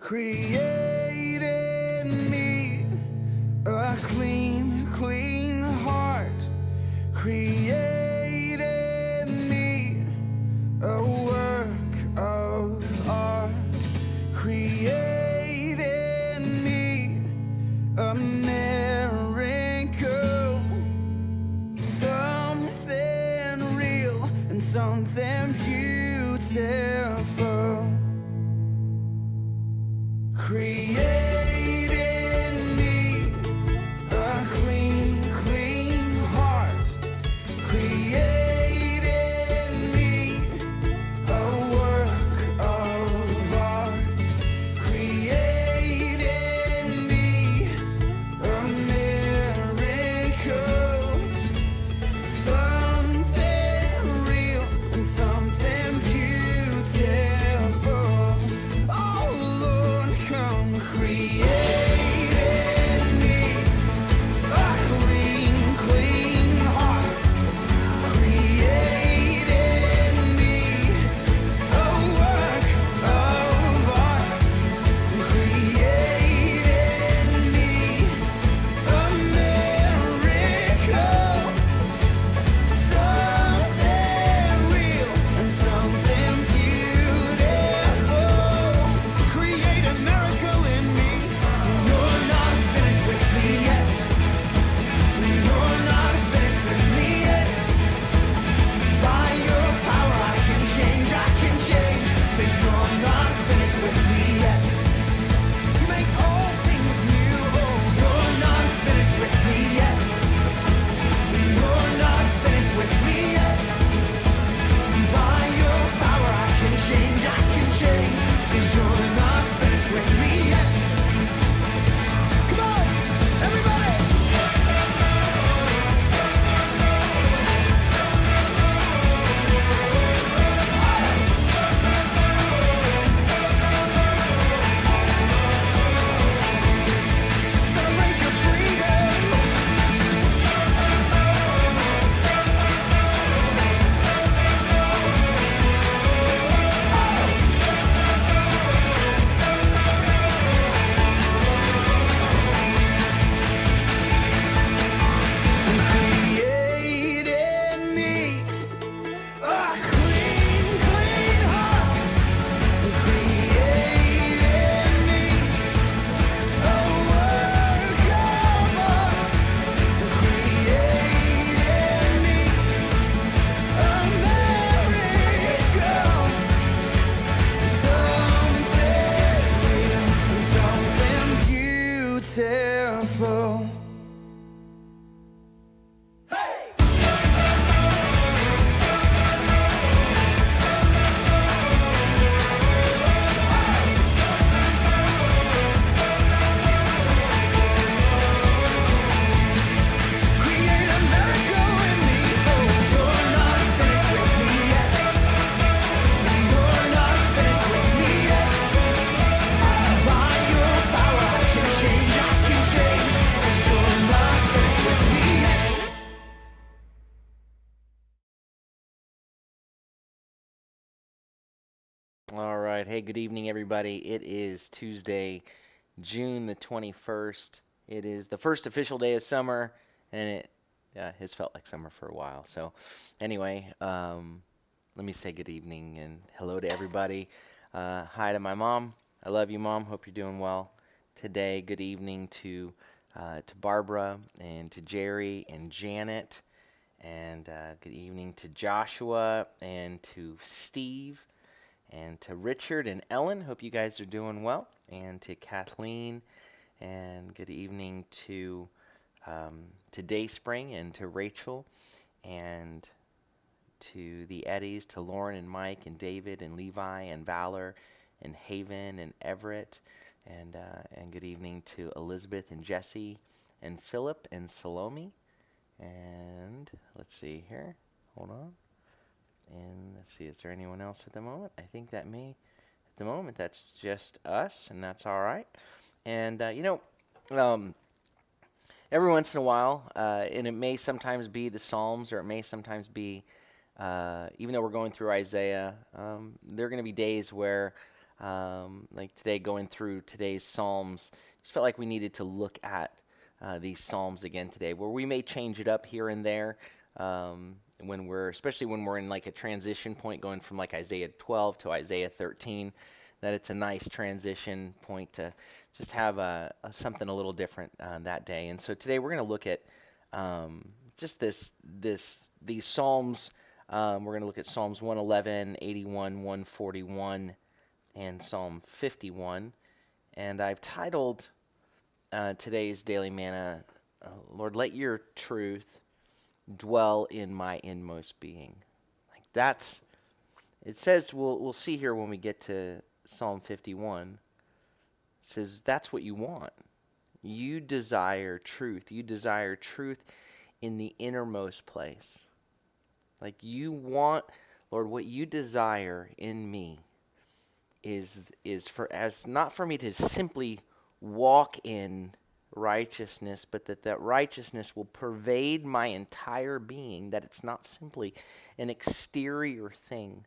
Create in me a clean, clean heart. Create in me a work of art. Create in me a miracle. Something real and something beautiful. Create in me a clean, clean heart. Create in me a work of art. Create in me a miracle. Something real and something beautiful. Oh Lord, come create in me a clean, clean heart. Create in me a work of art. Create in me a miracle. Something real and something beautiful. Create a miracle in me. You're not finished with me yet. You're not finished with me yet. By your power I can change, 'cause you're not finished with me yet. You make all things new. Oh, you're not finished with me yet. You're not finished with me yet. By your power I can change, 'cause you're not finished with me yet. Come on, everybody! Celebrate your freedom. Create in me a clean, clean heart. Create in me a work of art. Create in me a miracle. Something real and something beautiful. Create a miracle in me. Oh, you're not finished with me yet. You're not finished with me yet. By your power I can change, 'cause you're not finished with me yet. All right. Hey, good evening, everybody. It is Tuesday, June the 21st. It is the first official day of summer, and it has felt like summer for a while. So, anyway, let me say good evening and hello to everybody. Hi to my mom. I love you, Mom. Hope you're doing well today. Good evening to Barbara and to Jerry and Janet, and good evening to Joshua and to Steve. And to Richard and Ellen, hope you guys are doing well. And to Kathleen, and good evening to Dayspring and to Rachel, and to the Eddies, to Lauren and Mike and David and Levi and Valor and Haven and Everett, and good evening to Elizabeth and Jesse and Philip and Salome. And let's see here. Hold on. And let's see, is there anyone else at the moment? I think at the moment, that's just us, and that's all right. And, every once in a while, and it may sometimes be the Psalms, or it may sometimes be, even though we're going through Isaiah, there are going to be days where Like today, going through today's Psalms, just felt like we needed to look at these Psalms again today, where we may change it up here and there especially when we're in like a transition point going from like Isaiah 12 to Isaiah 13, that it's a nice transition point to just have something a little different that day. And so today we're going to look at just these Psalms. We're going to look at Psalms 111, 81, 141, and Psalm 51. And I've titled today's Daily Manna, Lord, let your truth dwell in my inmost being. Like it says, we'll see here when we get to Psalm 51, it says that's what you want. You desire truth. You desire truth in the innermost place. Like you want, Lord, what you desire in me is not for me to simply walk in righteousness, but that righteousness will pervade my entire being, that it's not simply an exterior thing,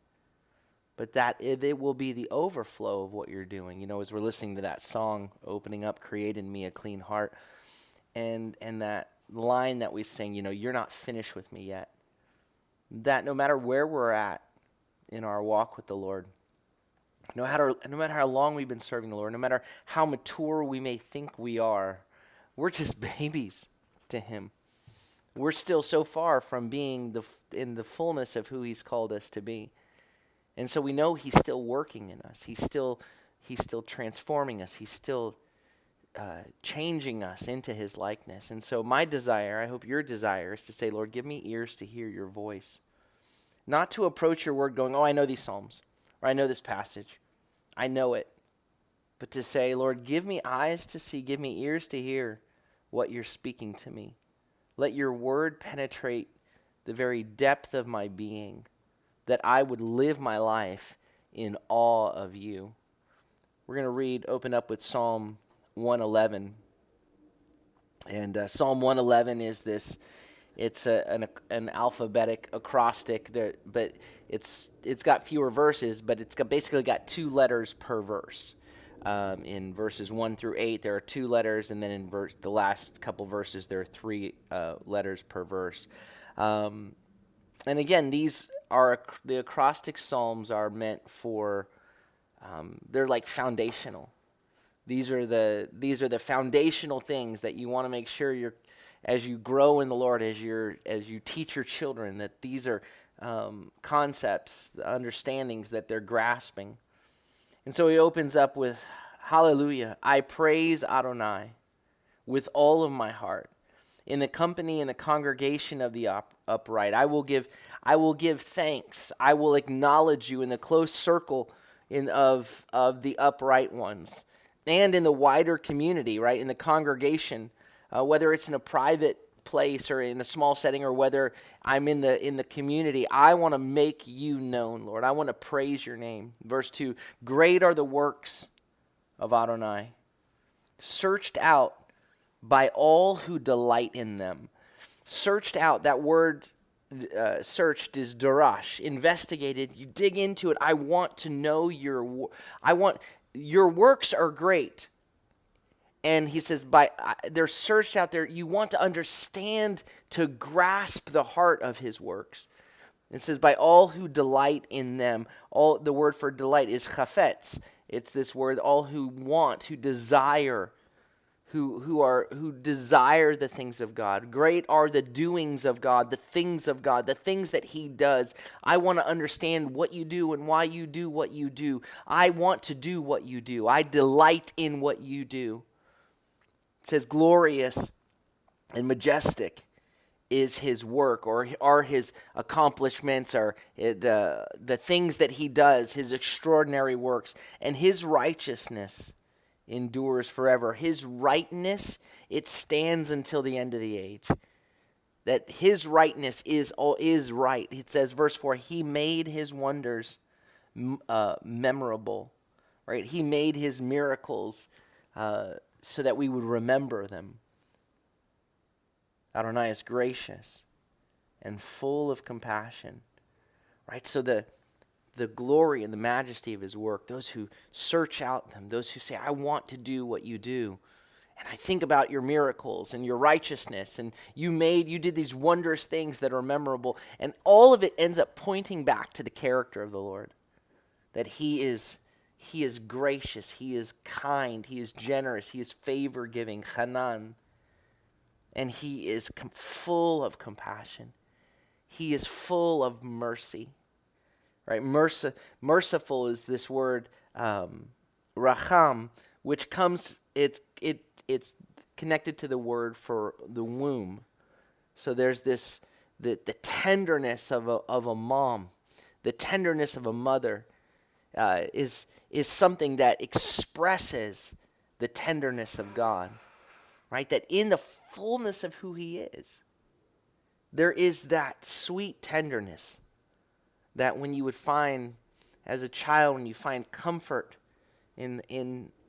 but that it will be the overflow of what you're doing. You know, as we're listening to that song, Opening Up, Create in Me a Clean Heart, and that line that we sing, you know, you're not finished with me yet. That no matter where we're at in our walk with the Lord, no matter how long we've been serving the Lord, no matter how mature we may think we are, we're just babies to Him. We're still so far from being in the fullness of who He's called us to be. And so we know He's still working in us. He's still transforming us. He's still changing us into His likeness. And so my desire, I hope your desire, is to say, Lord, give me ears to hear your voice. Not to approach your word going, oh, I know these Psalms, or I know this passage. I know it. But to say, Lord, give me eyes to see, give me ears to hear what you're speaking to me. Let your word penetrate the very depth of my being, that I would live my life in awe of you. We're going to open up with Psalm 111. And Psalm 111 is this, it's an alphabetic acrostic, but it's got fewer verses, but basically got 2 letters per verse. In verses 1 through 8, there are 2 letters, and then in the last couple verses, there are 3 letters per verse. And again, the acrostic psalms are meant for, they're like foundational. These are the foundational things that you want to make sure as you grow in the Lord, as you teach your children, that these are concepts, understandings that they're grasping. And so he opens up with, hallelujah, I praise Adonai with all of my heart. In the company and the congregation of the upright, I will give thanks. I will acknowledge you in the close circle of the upright ones. And in the wider community, right, in the congregation, whether it's in a private place or in a small setting, or whether I'm in the community, I want to make you known, Lord. I want to praise your name. Verse 2, great are the works of Adonai, searched out by all who delight in them. Searched out, that word searched is darash, investigated. You dig into it. I want to know your works are great. And he says, they're searched out there. You want to understand, to grasp the heart of his works. It says, by all who delight in them. The word for delight is chafetz. It's this word, all who want, who desire, who desire the things of God. Great are the doings of God, the things that he does. I want to understand what you do and why you do what you do. I want to do what you do. I delight in what you do. It says glorious and majestic is his work, or are his accomplishments, or the things that he does, his extraordinary works, and his righteousness endures forever. His rightness, it stands until the end of the age. That his rightness is right. It says, verse 4, he made his wonders memorable. Right? He made his miracles so that we would remember them. Adonai is gracious and full of compassion. Right? So the the glory and the majesty of his work, those who search out them, those who say, I want to do what you do. And I think about your miracles and your righteousness, and you did these wondrous things that are memorable, and all of it ends up pointing back to the character of the Lord, that he is gracious, he is kind, he is generous, he is favor-giving, Hanan, and he is full of compassion. He is full of mercy, right? Merciful is this word, racham, which comes, it's connected to the word for the womb. So there's this, the tenderness of a mom, the tenderness of a mother is something that expresses the tenderness of God, right? That in the fullness of who he is, there is that sweet tenderness that when you would find as a child, when you find comfort in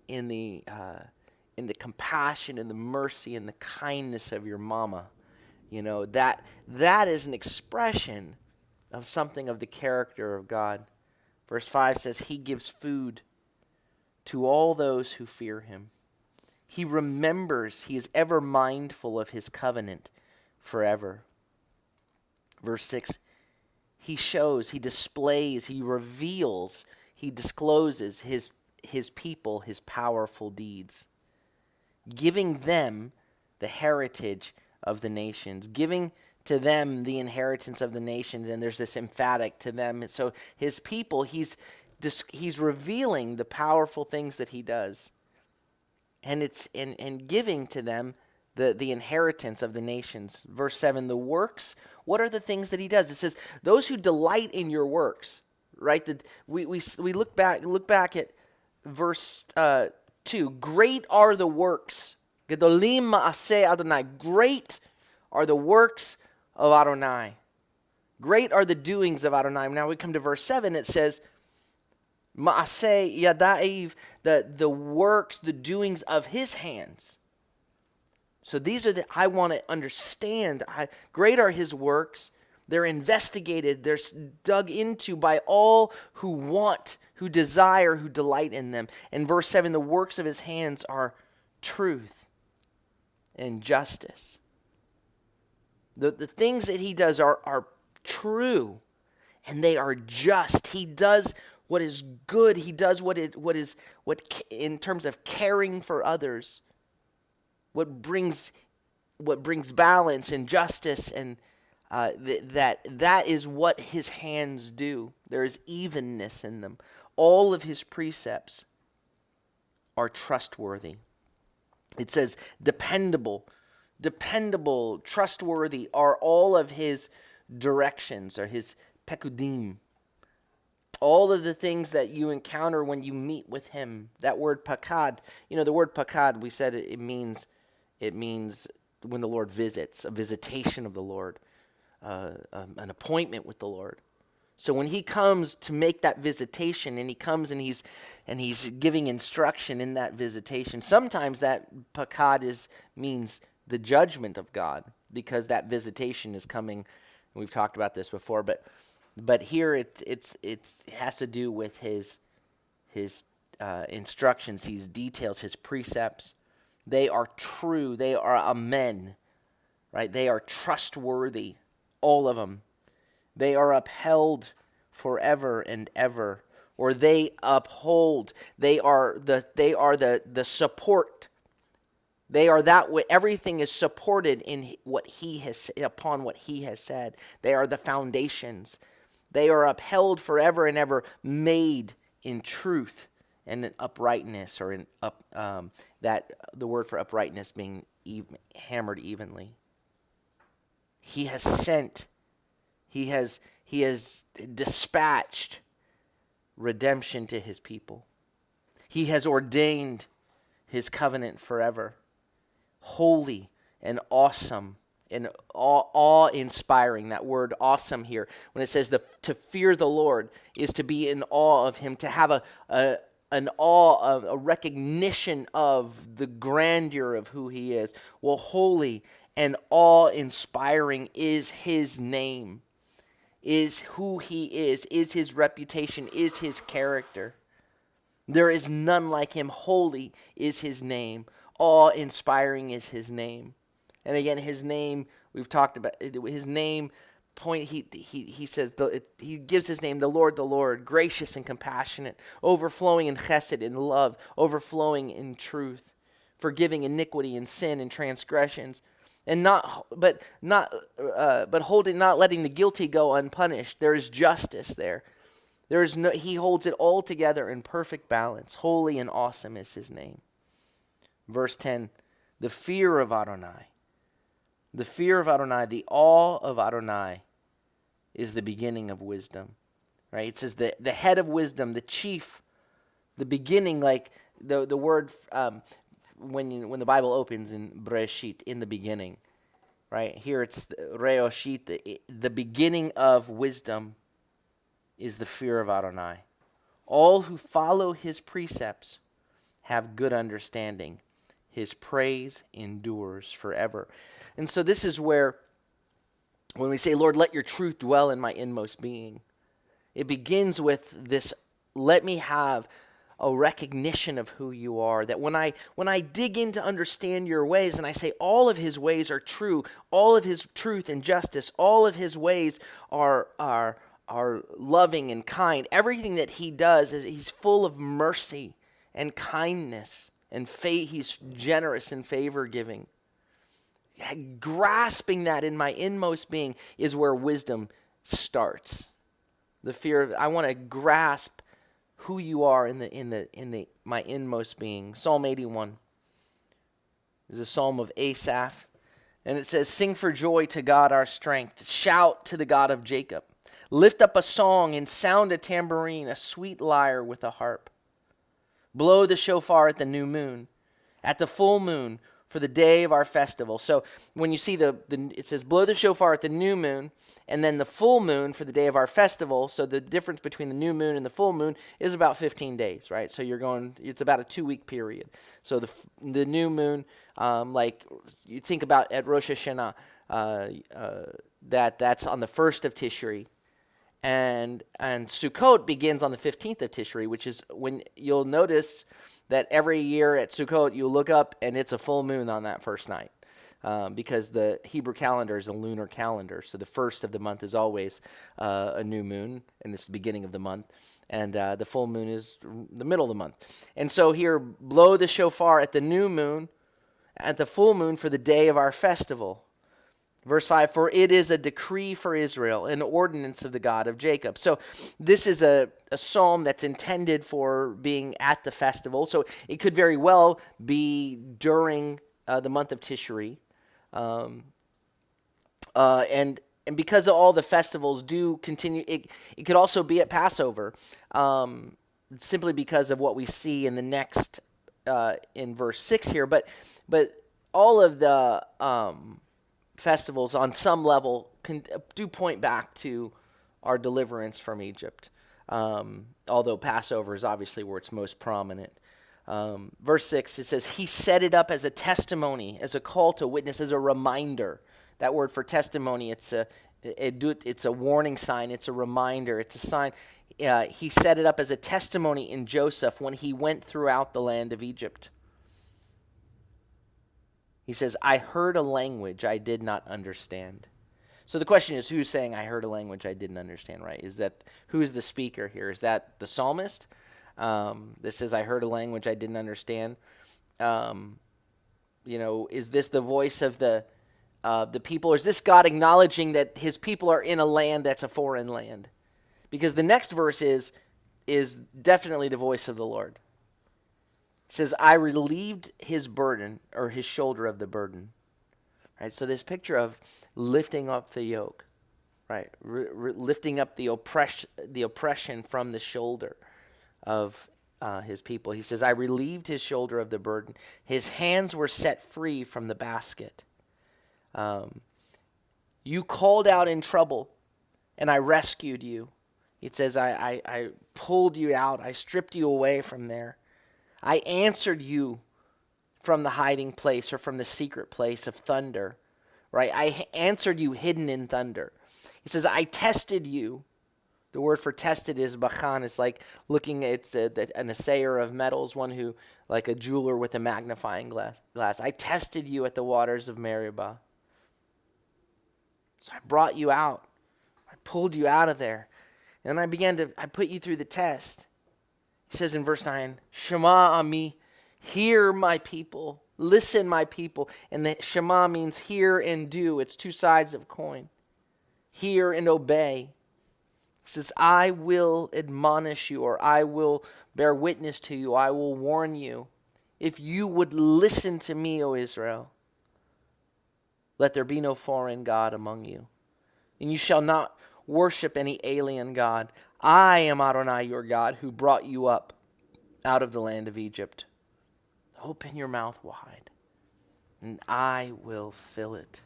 the compassion and the mercy and the kindness of your mama, that is an expression of something of the character of God. Verse 5 says, he gives food to all those who fear him. He remembers, he is ever mindful of his covenant forever. Verse 6, he shows, he displays, he reveals, he discloses his people, his powerful deeds, giving them the heritage of the nations, giving to them the inheritance of the nations, and there's this emphatic to them. And so his people, he's revealing the powerful things that he does, and it's and giving to them the inheritance of the nations. Verse 7, the works. What are the things that he does? It says, those who delight in your works, right? We look back at verse 2. Great are the works. Gedolim ma'aseh Adonai. Great are the works of Adonai. Great are the doings of Adonai. Now we come to verse 7. It says, ma'aseh yadaiv, the works, the doings of his hands. So these are I want to understand. Great are his works. They're investigated. They're dug into by all who want, who desire, who delight in them. In verse 7, the works of his hands are truth and justice. The things that he does are true, and they are just. He does what is good. He does what in terms of caring for others, what brings balance and justice, and that is what his hands do. There is evenness in them. All of his precepts are trustworthy. It says dependable, trustworthy are all of his directions, or his pekudim. All of the things that you encounter when you meet with him. That word pakad, the word pakad, we said it means when the Lord visits, a visitation of the Lord, an appointment with the Lord. So when he comes to make that visitation, and he comes and he's giving instruction in that visitation, sometimes that pakad means the judgment of God, because that visitation is coming. We've talked about this before, but here it has to do with his instructions, his details, his precepts. They are true. They are amen, right? They are trustworthy, all of them. They are upheld forever and ever, or they uphold. They are the support. They are that way. Everything is supported in what he has, upon what he has said. They are the foundations. They are upheld forever and ever, made in truth and in uprightness, or that the word for uprightness being hammered evenly. He has sent. He has dispatched redemption to his people. He has ordained his covenant forever. Holy and awesome and awe-inspiring. That word awesome here, when it says to fear the Lord, is to be in awe of him, to have an awe, a recognition of the grandeur of who he is. Well, holy and awe-inspiring is his name. is who he is his reputation, is his character. There is none like him. Holy is his name. Awe-inspiring is his name. And again, his name, we've talked about his name. He says he gives his name the Lord, gracious and compassionate, overflowing in chesed, in love, overflowing in truth, forgiving iniquity and sin and transgressions, and not letting the guilty go unpunished. There is justice there. He holds it all together in perfect balance. Holy and awesome is his name. Verse 10, the fear of Adonai. The fear of Adonai, the awe of Adonai is the beginning of wisdom. Right? It says the head of wisdom, the chief, the beginning, like the word when the Bible opens in Breshit, in the beginning. Right? Here it's Reoshit, the beginning of wisdom is the fear of Adonai. All who follow his precepts have good understanding. His praise endures forever. And so this is where, when we say, Lord, let your truth dwell in my inmost being, it begins with this, let me have a recognition of who you are. That when I dig in to understand your ways, and I say all of his ways are true, all of his truth and justice, all of his ways are loving and kind. Everything that he does is he's full of mercy and kindness and he's generous and favor giving. Grasping that in my inmost being is where wisdom starts. The fear of, I want to grasp who you are in my inmost being. Psalm 81 is a psalm of Asaph, and it says, "Sing for joy to God our strength. Shout to the God of Jacob. Lift up a song and sound a tambourine, a sweet lyre with a harp. Blow the shofar at the new moon, at the full moon, for the day of our festival." So when you see it says blow the shofar at the new moon, and then the full moon for the day of our festival. So the difference between the new moon and the full moon is about 15 days, right? So it's about a 2-week period. So the new moon, like you think about at Rosh Hashanah, that's on the 1st of Tishri. And Sukkot begins on the 15th of Tishri, which is when you'll notice that every year at Sukkot you look up and it's a full moon on that first night, because the Hebrew calendar is a lunar calendar. So the first of the month is always a new moon, and this is the beginning of the month, and the full moon is the middle of the month. And so here, blow the shofar at the new moon, at the full moon for the day of our festival. Verse 5, "For it is a decree for Israel, an ordinance of the God of Jacob." So this is a psalm that's intended for being at the festival. So it could very well be during the month of Tishri. And because of all the festivals do continue, it could also be at Passover, simply because of what we see in the next, in verse 6 here. But all of the festivals on some level do point back to our deliverance from Egypt, although Passover is obviously where it's most prominent. Verse 6, it says, "He set it up as a testimony, as a call to witness, as a reminder." That word for testimony, it's a warning sign, it's a reminder, it's a sign. He set it up as a testimony in Joseph when he went throughout the land of Egypt. He says, "I heard a language I did not understand." So the question is, who's saying, "I heard a language I didn't understand," right? Who's the speaker here? Is that the psalmist that says, "I heard a language I didn't understand"? Is this the voice of the people? Or is this God acknowledging that his people are in a land that's a foreign land? Because the next verse is definitely the voice of the Lord. It says, "I relieved his burden," or his shoulder of the burden. Right? So this picture of lifting up the yoke, right? Lifting up the oppression from the shoulder of his people. He says, "I relieved his shoulder of the burden. His hands were set free from the basket. You called out in trouble, and I rescued you." It says, I pulled you out. I stripped you away from there. I answered you from the hiding place, or from the secret place of thunder, right? I answered you hidden in thunder. He says, I tested you. The word for tested is bachan. It's like looking, it's an assayer of metals, one who, like a jeweler with a magnifying glass. I tested you at the waters of Meribah. So I brought you out. I pulled you out of there. And I put you through the test. He says in verse 9, Shema Ami, hear my people, listen my people. And the Shema means hear and do. It's two sides of a coin. Hear and obey. He says, I will admonish you, or I will bear witness to you, I will warn you. If you would listen to me, O Israel, let there be no foreign God among you. And you shall not worship any alien God. I am Adonai your God, who brought you up out of the land of Egypt. Open your mouth wide, and I will fill it.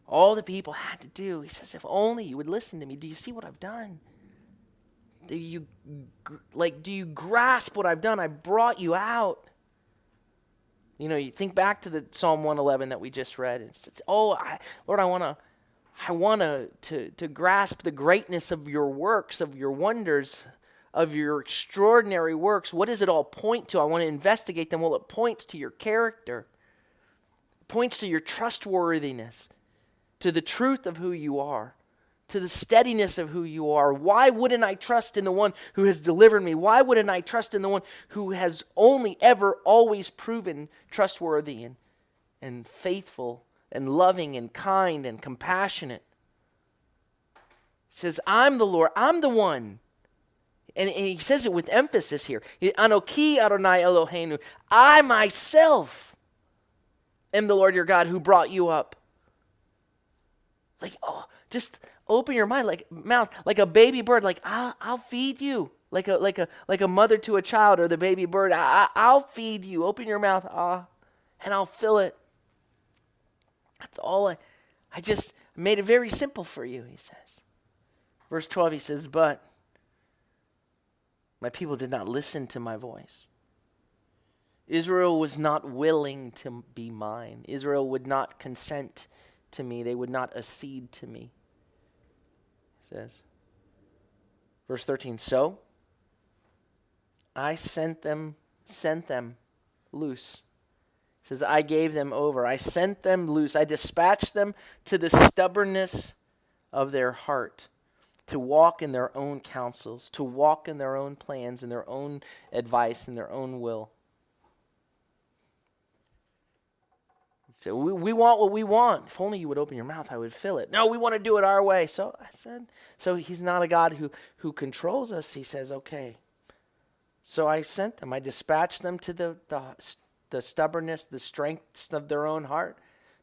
All the people had to do, he says, if only you would listen to me. Do you see what I've done? Do you grasp what I've done? I brought you out. You know, you think back to the Psalm 111 that we just read. It's Lord, I want to grasp the greatness of your works, of your wonders, of your extraordinary works. What does it all point to? I want to investigate them. Well, it points to your character. It points to your trustworthiness, to the truth of who you are, to the steadiness of who you are. Why wouldn't I trust in the one who has delivered me? Why wouldn't I trust in the one who has only ever always proven trustworthy and faithful and loving and kind and compassionate? He says, I'm the Lord, I'm the one. And he says it with emphasis here. Anoki Adonai Eloheinu, I myself am the Lord your God who brought you up. Like, oh, just open your mind, mouth, like a baby bird. Like, I'll feed you, like a mother to a child, or the baby bird. I'll feed you. Open your mouth, and I'll fill it. That's all. I just made it very simple for you. He says, verse 12. He says, but my people did not listen to my voice. Israel was not willing to be mine. Israel would not consent to me. They would not accede to me. It says, verse 13, so I sent them loose. It says, I gave them over. I sent them loose. I dispatched them to the stubbornness of their heart, to walk in their own counsels, to walk in their own plans, in their own advice, in their own will. So we want what we want. If only you would open your mouth, I would fill it. No, we want to do it our way. So I said, so he's not a God who controls us. He says, okay. So I sent them. I dispatched them to the stubbornness, the strengths of their own heart,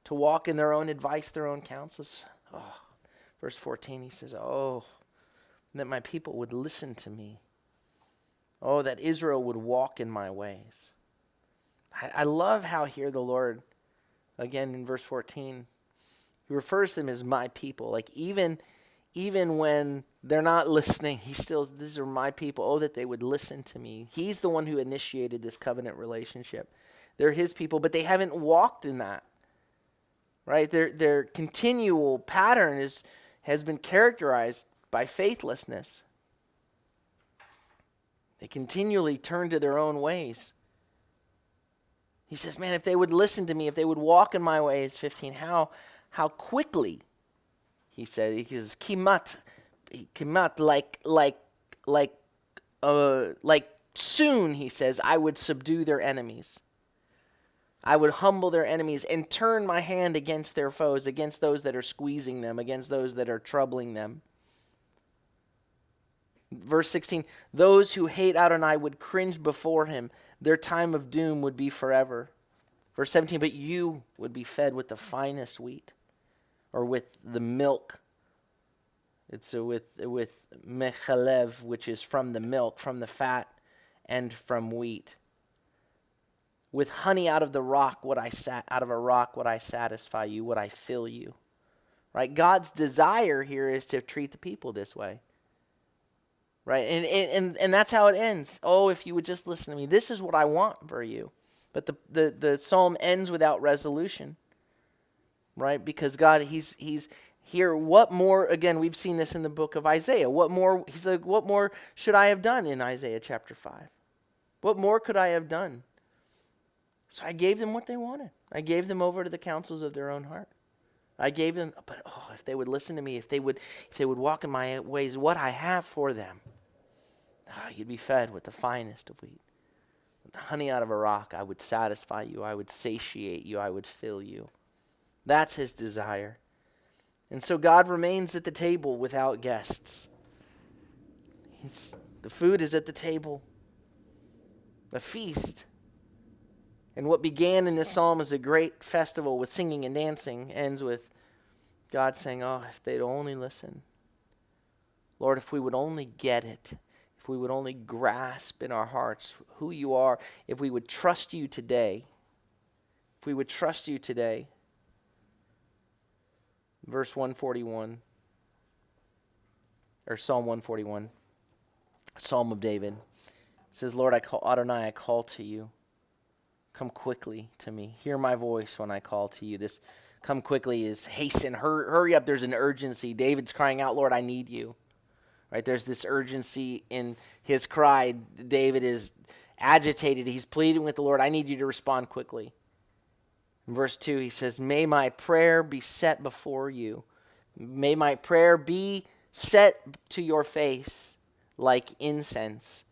to walk in their own advice, their own counsels. Oh, verse 14, he says, oh, that my people would listen to me. Oh, that Israel would walk in my ways. I love how here the Lord, again, in verse 14, he refers to them as my people. Like even when they're not listening, he still, these are my people. Oh, that they would listen to me. He's the one who initiated this covenant relationship. They're his people, but they haven't walked in that. Right? Their continual pattern has been characterized by faithlessness. They continually turn to their own ways. He says, man, if they would listen to me, if they would walk in my ways, 15, how quickly, he said, he says, kimat, like soon, he says, I would subdue their enemies. I would humble their enemies and turn my hand against their foes, against those that are squeezing them, against those that are troubling them. Verse 16, those who hate Adonai would cringe before him. Their time of doom would be forever. Verse 17, but you would be fed with the finest wheat, or with the milk. It's with mechalev, which is from the milk, from the fat, and from wheat. With honey out of the rock would I out of a rock would I satisfy you, would I fill you. Right? God's desire here is to treat the people this way. Right? And that's how it ends. Oh, if you would just listen to me. This is what I want for you. But the psalm ends without resolution. Right? Because God, he's here, what more, again, we've seen this in the book of Isaiah. What more, he said, what more should I have done in Isaiah chapter 5? What more could I have done? So I gave them what they wanted. I gave them over to the counsels of their own heart. I gave them, but if they would listen to me, if they would walk in my ways, what I have for them, you'd be fed with the finest of wheat. With the honey out of a rock, I would satisfy you. I would satiate you. I would fill you. That's his desire. And so God remains at the table without guests. The food is at the table, a feast. And what began in this psalm as a great festival with singing and dancing ends with God saying, if they'd only listen. Lord, if we would only get it, if we would only grasp in our hearts who you are, if we would trust you today, Verse 141, or Psalm 141, Psalm of David. It says, Lord, Adonai, I call to you. Come quickly to me. Hear my voice when I call to you. This come quickly is hasten, hurry up. There's an urgency. David's crying out, Lord, I need you. Right? There's this urgency in his cry. David is agitated. He's pleading with the Lord, I need you to respond quickly. In verse 2, he says, may my prayer be set before you. May my prayer be set to your face like incense.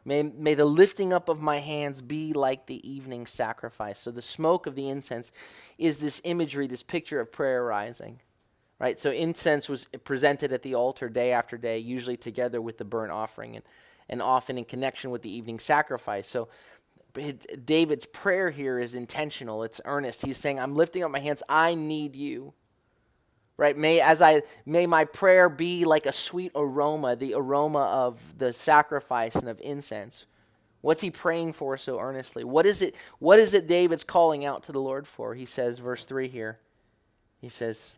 May the lifting up of my hands be like the evening sacrifice. So the smoke of the incense is this imagery, this picture of prayer rising. Right? So incense was presented at the altar day after day, usually together with the burnt offering and often in connection with the evening sacrifice. So David's prayer here is intentional. It's earnest. He's saying, I'm lifting up my hands. I need you. Right? May my prayer be like a sweet aroma, the aroma of the sacrifice and of incense. What's he praying for so earnestly? What is it David's calling out to the Lord for? He says, verse 3 here. He says,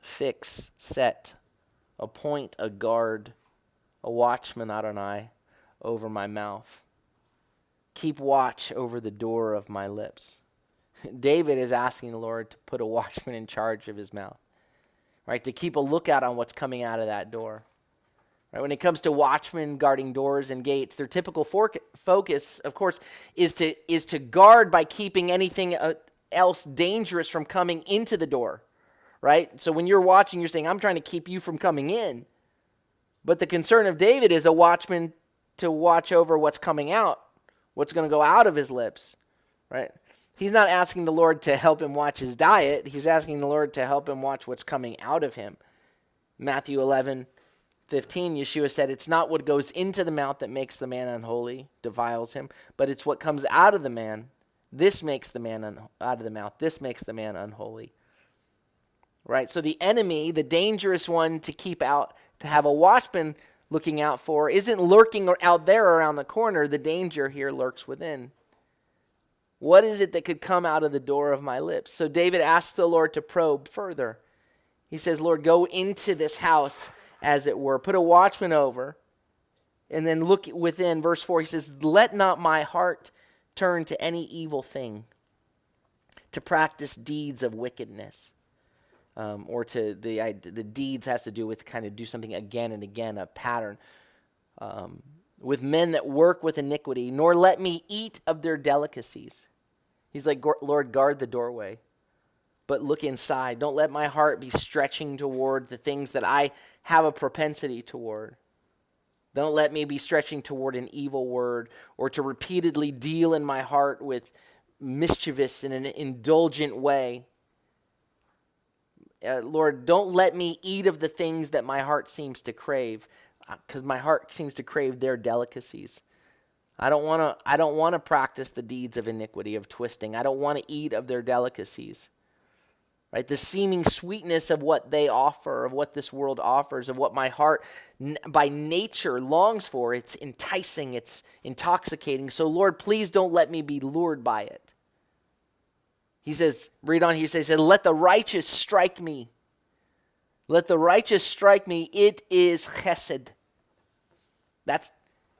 fix, set, appoint a guard, a watchman, Adonai, over my mouth. Keep watch over the door of my lips. David is asking the Lord to put a watchman in charge of his mouth, right? To keep a lookout on what's coming out of that door. Right? When it comes to watchmen guarding doors and gates, their typical focus, of course, is to guard by keeping anything else dangerous from coming into the door, right? So when you're watching, you're saying, I'm trying to keep you from coming in. But the concern of David is a watchman to watch over what's coming out, what's going to go out of his lips, right? He's not asking the Lord to help him watch his diet. He's asking the Lord to help him watch what's coming out of him. Matthew 11:15, Yeshua said, it's not what goes into the mouth that makes the man unholy, defiles him, but it's what comes out of the man. This makes the man out of the mouth. This makes the man unholy. Right? So the enemy, the dangerous one to keep out, to have a watchman looking out for, isn't lurking out there around the corner. The danger here lurks within. What is it that could come out of the door of my lips? So David asks the Lord to probe further. He says, Lord, go into this house, as it were. Put a watchman over. And then look within. Verse 4, he says, let not my heart turn to any evil thing, to practice deeds of wickedness. Or to the deeds has to do with kind of do something again and again, a pattern. With men that work with iniquity, nor let me eat of their delicacies. He's like, Lord, guard the doorway, but look inside. Don't let my heart be stretching toward the things that I have a propensity toward. Don't let me be stretching toward an evil word or to repeatedly deal in my heart with mischievous in an indulgent way. Lord, don't let me eat of the things that my heart seems to crave, because my heart seems to crave their delicacies. I don't want to practice the deeds of iniquity, of twisting. I don't want to eat of their delicacies. Right? The seeming sweetness of what they offer, of what this world offers, of what my heart by nature longs for. It's enticing, it's intoxicating. So Lord, please don't let me be lured by it. He says, read on, he says, let the righteous strike me. Let the righteous strike me. It is chesed.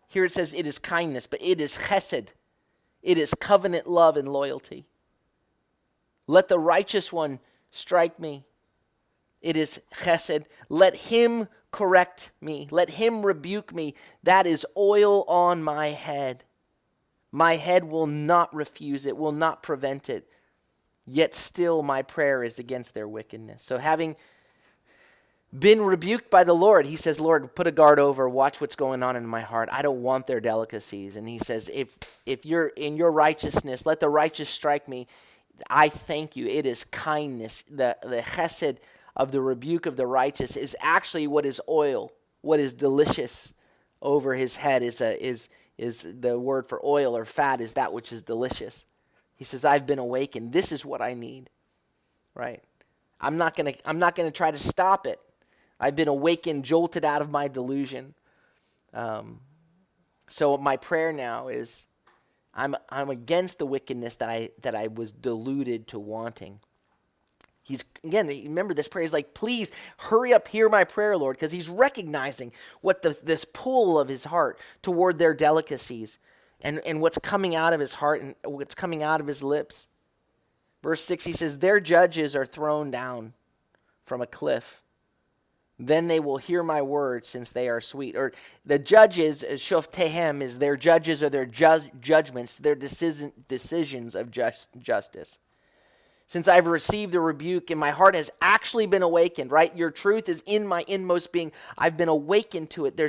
Here it says it is kindness, but it is chesed. It is covenant love and loyalty. Let the righteous one strike me. It is chesed. Let him correct me. Let him rebuke me. That is oil on my head. My head will not refuse it, will not prevent it. Yet still my prayer is against their wickedness. So having been rebuked by the Lord, he says, Lord, put a guard over, watch what's going on in my heart. I don't want their delicacies. And he says, if you're in your righteousness, let the righteous strike me. I thank you. It is kindness. The chesed of the rebuke of the righteous is actually what is oil, what is delicious over his head is the word for oil or fat is that which is delicious. He says, I've been awakened. This is what I need, right? I'm not gonna try to stop it. I've been awakened, jolted out of my delusion. So my prayer now is, I'm against the wickedness that I was deluded to wanting. He's, again, remember this prayer is like, please hurry up, hear my prayer, Lord, because he's recognizing what this pull of his heart toward their delicacies and what's coming out of his heart and what's coming out of his lips. Verse 6, he says, their judges are thrown down from a cliff. Then they will hear my words since they are sweet. Or the judges, shoftehem, is their judges or their judgments, their decisions of justice. Since I've received the rebuke and my heart has actually been awakened, right? Your truth is in my inmost being. I've been awakened to it.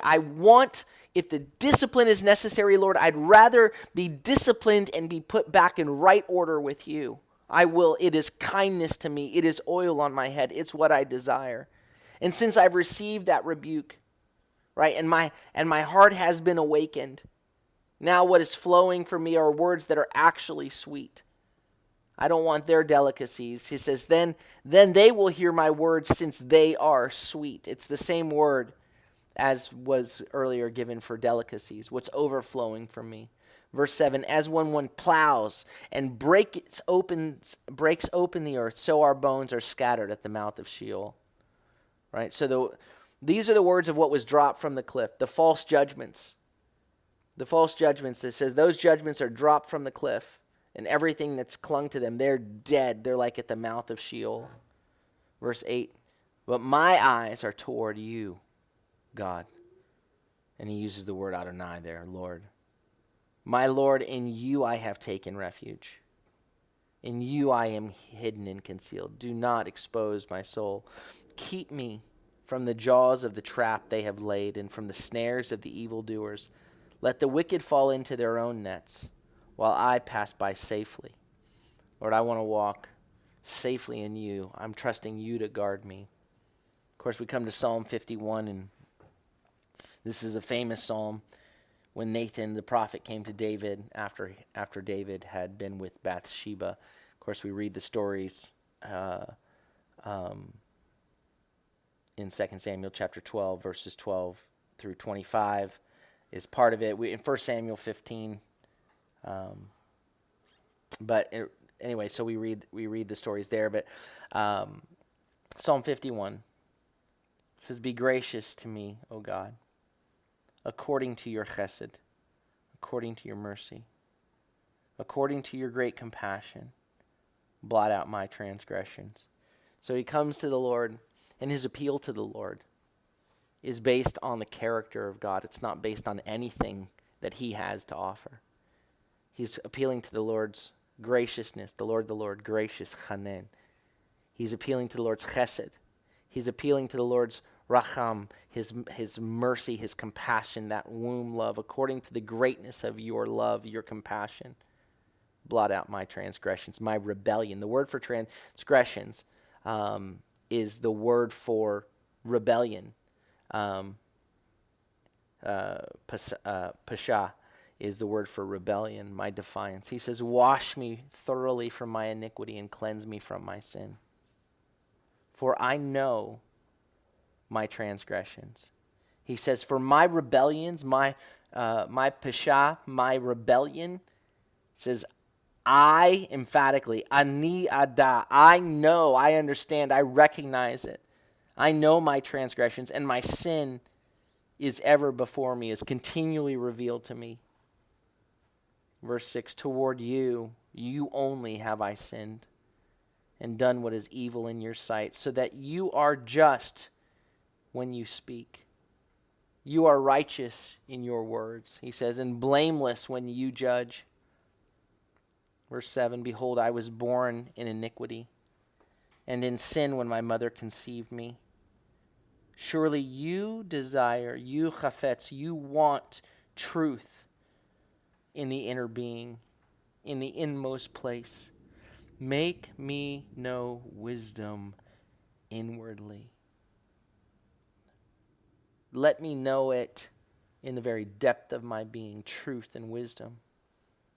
I want, if the discipline is necessary, Lord, I'd rather be disciplined and be put back in right order with you. I will. It is kindness to me. It is oil on my head. It's what I desire. And since I've received that rebuke, right, and my heart has been awakened, now what is flowing from me are words that are actually sweet. I don't want their delicacies. He says, then they will hear my words since they are sweet. It's the same word as was earlier given for delicacies, what's overflowing from me. Verse 7, as when one plows and breaks open the earth, so our bones are scattered at the mouth of Sheol. Right? So these are the words of what was dropped from the cliff, the false judgments. The false judgments that says those judgments are dropped from the cliff. And everything that's clung to them, they're dead. They're like at the mouth of Sheol. Verse 8, but my eyes are toward you, God. And he uses the word Adonai there, Lord. My Lord, in you I have taken refuge. In you I am hidden and concealed. Do not expose my soul. Keep me from the jaws of the trap they have laid and from the snares of the evildoers. Let the wicked fall into their own nets, while I pass by safely. Lord, I want to walk safely in you. I'm trusting you to guard me. Of course, we come to Psalm 51, and this is a famous psalm when Nathan the prophet came to David after David had been with Bathsheba. Of course, we read the stories in 2 Samuel chapter 12, verses 12 through 25 is part of it. In 1 Samuel 15, anyway, so we read the stories there. But Psalm 51 says, "Be gracious to me, O God, according to your chesed, according to your mercy, according to your great compassion, blot out my transgressions." So he comes to the Lord, and his appeal to the Lord is based on the character of God. It's not based on anything that he has to offer. He's appealing to the Lord's graciousness, the Lord, gracious, chanen. He's appealing to the Lord's chesed. He's appealing to the Lord's racham, his mercy, his compassion, that womb love, according to the greatness of your love, your compassion. Blot out my transgressions, my rebellion. The word for transgressions is the word for rebellion. Pasha is the word for rebellion, my defiance. He says, wash me thoroughly from my iniquity and cleanse me from my sin. For I know my transgressions. He says, for my rebellions, my pasha, my rebellion, says, I, emphatically, ani ada, I know, I understand, I recognize it. I know my transgressions, and my sin is ever before me, is continually revealed to me. Verse 6, toward you, you only have I sinned, and done what is evil in your sight, so that you are just when you speak. You are righteous in your words, he says, and blameless when you judge. Verse 7, behold, I was born in iniquity, and in sin when my mother conceived me. Surely you desire, you chafetz, you want truth in the inner being, in the inmost place. Make me know wisdom inwardly. Let me know it in the very depth of my being, truth and wisdom.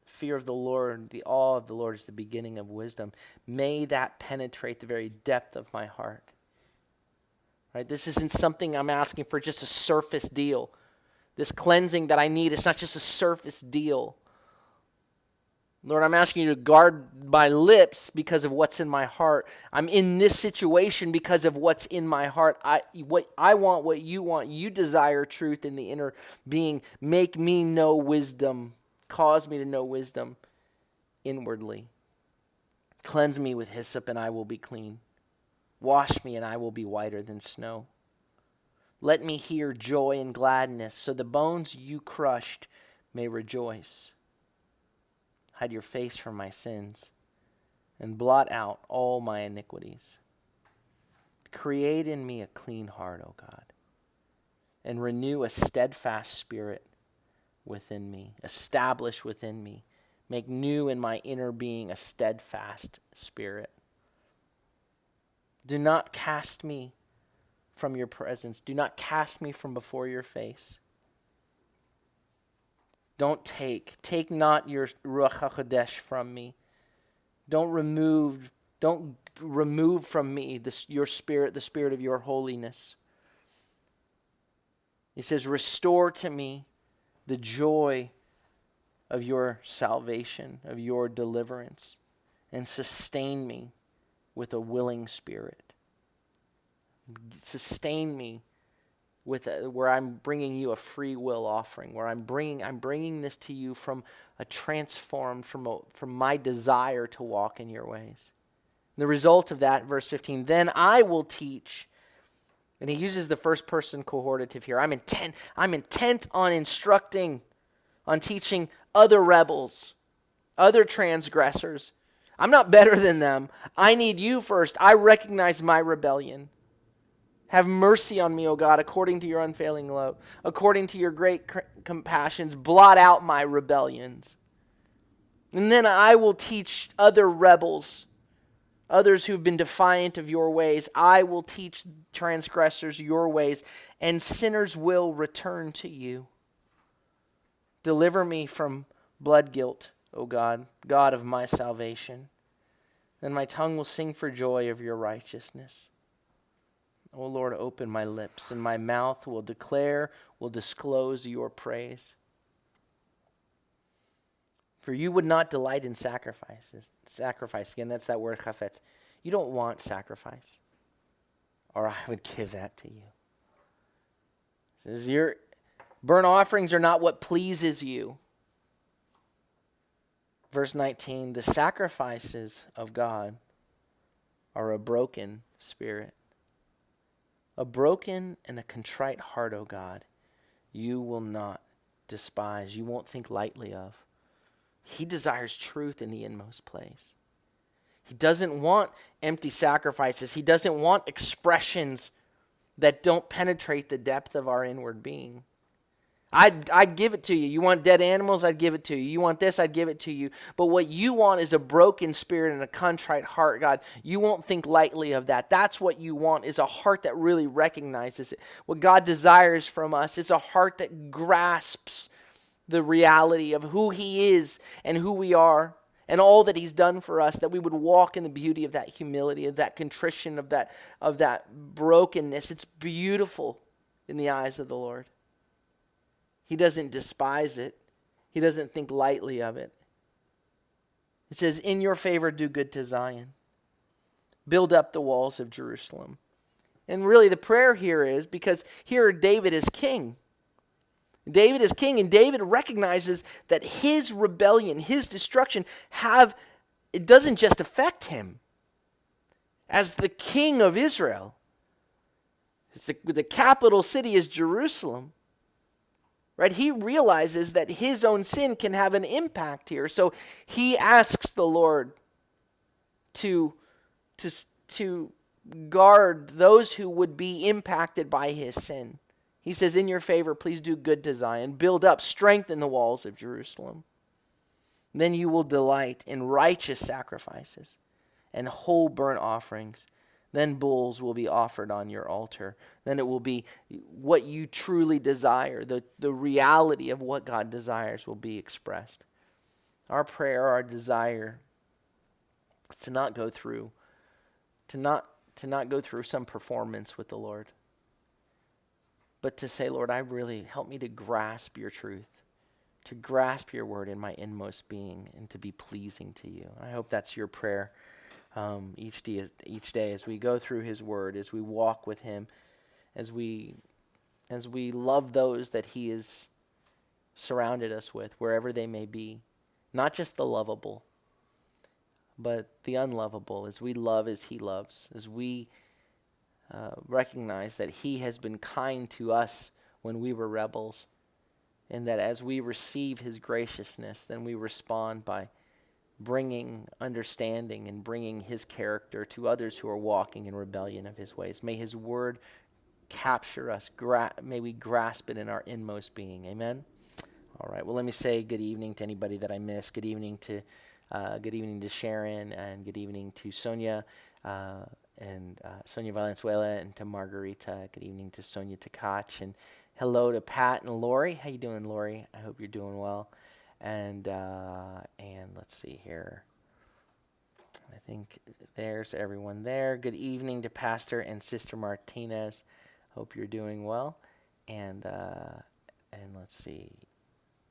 Fear of the Lord, the awe of the Lord is the beginning of wisdom. May that penetrate the very depth of my heart. Right? This isn't something I'm asking for just a surface deal. This cleansing that I need, it's not just a surface deal. Lord, I'm asking you to guard my lips because of what's in my heart. I'm in this situation because of what's in my heart. I want, what you want. You desire truth in the inner being. Make me know wisdom. Cause me to know wisdom inwardly. Cleanse me with hyssop and I will be clean. Wash me and I will be whiter than snow. Let me hear joy and gladness, so the bones you crushed may rejoice. Hide your face from my sins and blot out all my iniquities. Create in me a clean heart, O God, and renew a steadfast spirit within me. Establish within me. Make new in my inner being a steadfast spirit. Do not cast me from your presence. Do not cast me from before your face. Don't take not your Ruach HaKodesh from me. Don't remove from me your spirit, the spirit of your holiness. He says, restore to me the joy of your salvation, of your deliverance, and sustain me with a willing spirit. Sustain me with where I'm bringing you a free will offering, where I'm bringing this to you from a transformed, from my desire to walk in your ways. The result of that, verse 15, then I will teach. And he uses the first person cohortative here. I'm intent on instructing, on teaching other rebels, other transgressors. I'm not better than them. I need you first. I recognize my rebellion. Have mercy on me, O God, according to your unfailing love, according to your great compassions. Blot out my rebellions. And then I will teach other rebels, others who've been defiant of your ways. I will teach transgressors your ways, and sinners will return to you. Deliver me from blood guilt, O God, God of my salvation. Then my tongue will sing for joy of your righteousness. O Lord, open my lips, and my mouth will disclose your praise. For you would not delight in sacrifices. Sacrifice, again, that's that word chafetz. You don't want sacrifice, or I would give that to you. It says your burnt offerings are not what pleases you. Verse 19, the sacrifices of God are a broken spirit. A broken and a contrite heart, O God, you will not despise. You won't think lightly of. He desires truth in the inmost place. He doesn't want empty sacrifices. He doesn't want expressions that don't penetrate the depth of our inward being. I'd give it to you. You want dead animals? I'd give it to you. You want this? I'd give it to you. But what you want is a broken spirit and a contrite heart, God. You won't think lightly of that. That's what you want, is a heart that really recognizes it. What God desires from us is a heart that grasps the reality of who He is and who we are and all that He's done for us, that we would walk in the beauty of that humility, of that contrition, of that brokenness. It's beautiful in the eyes of the Lord. He doesn't despise it. He doesn't think lightly of it. It says, in your favor, do good to Zion. Build up the walls of Jerusalem. And really the prayer here is, because here David is king. David is king, and David recognizes that his rebellion, his destruction, it doesn't just affect him. as the king of Israel. The capital city is Jerusalem. Right? He realizes that his own sin can have an impact here. So he asks the Lord to guard those who would be impacted by his sin. He says, in your favor, please do good to Zion. Build up, strengthen the walls of Jerusalem. Then you will delight in righteous sacrifices and whole burnt offerings. Then bulls will be offered on your altar. Then it will be what you truly desire. The reality of what God desires will be expressed. Our prayer, our desire is to not go through some performance with the Lord, but to say, Lord, help me to grasp your truth, to grasp your word in my inmost being, and to be pleasing to you. I hope that's your prayer. Each day as we go through his word, as we walk with him, as we love those that he has surrounded us with, wherever they may be, not just the lovable, but the unlovable, as we love as he loves, as we recognize that he has been kind to us when we were rebels, and that as we receive his graciousness, then we respond by bringing understanding and bringing his character to others who are walking in rebellion of his ways. May his word capture us. May we grasp it in our inmost being. Amen? All right. Well, let me say good evening to anybody that I missed. Good evening to Sharon, and good evening to Sonia and Sonia Valenzuela, and to Margarita. Good evening to Sonia Takach, and hello to Pat and Lori. How you doing, Lori? I hope you're doing well. And let's see here. I think there's everyone there. Good evening to Pastor and Sister Martinez. Hope you're doing well. And let's see.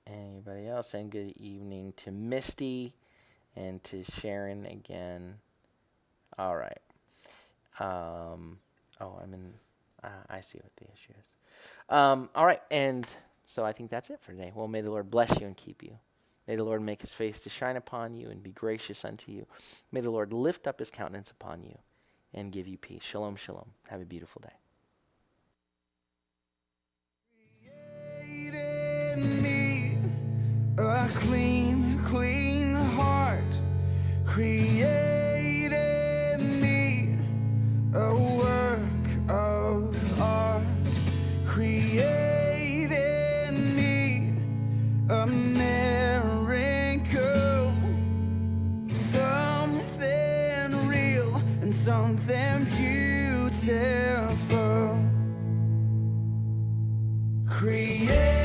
Anybody else? And good evening to Misty and to Sharon again. All right. I see what the issue is. All right. And so I think that's it for today. Well, may the Lord bless you and keep you. May the Lord make his face to shine upon you and be gracious unto you. May the Lord lift up his countenance upon you and give you peace. Shalom, shalom. Have a beautiful day. Create in me a clean, clean heart. Create in me a work of art. Create in me a miracle, something real and something beautiful. Create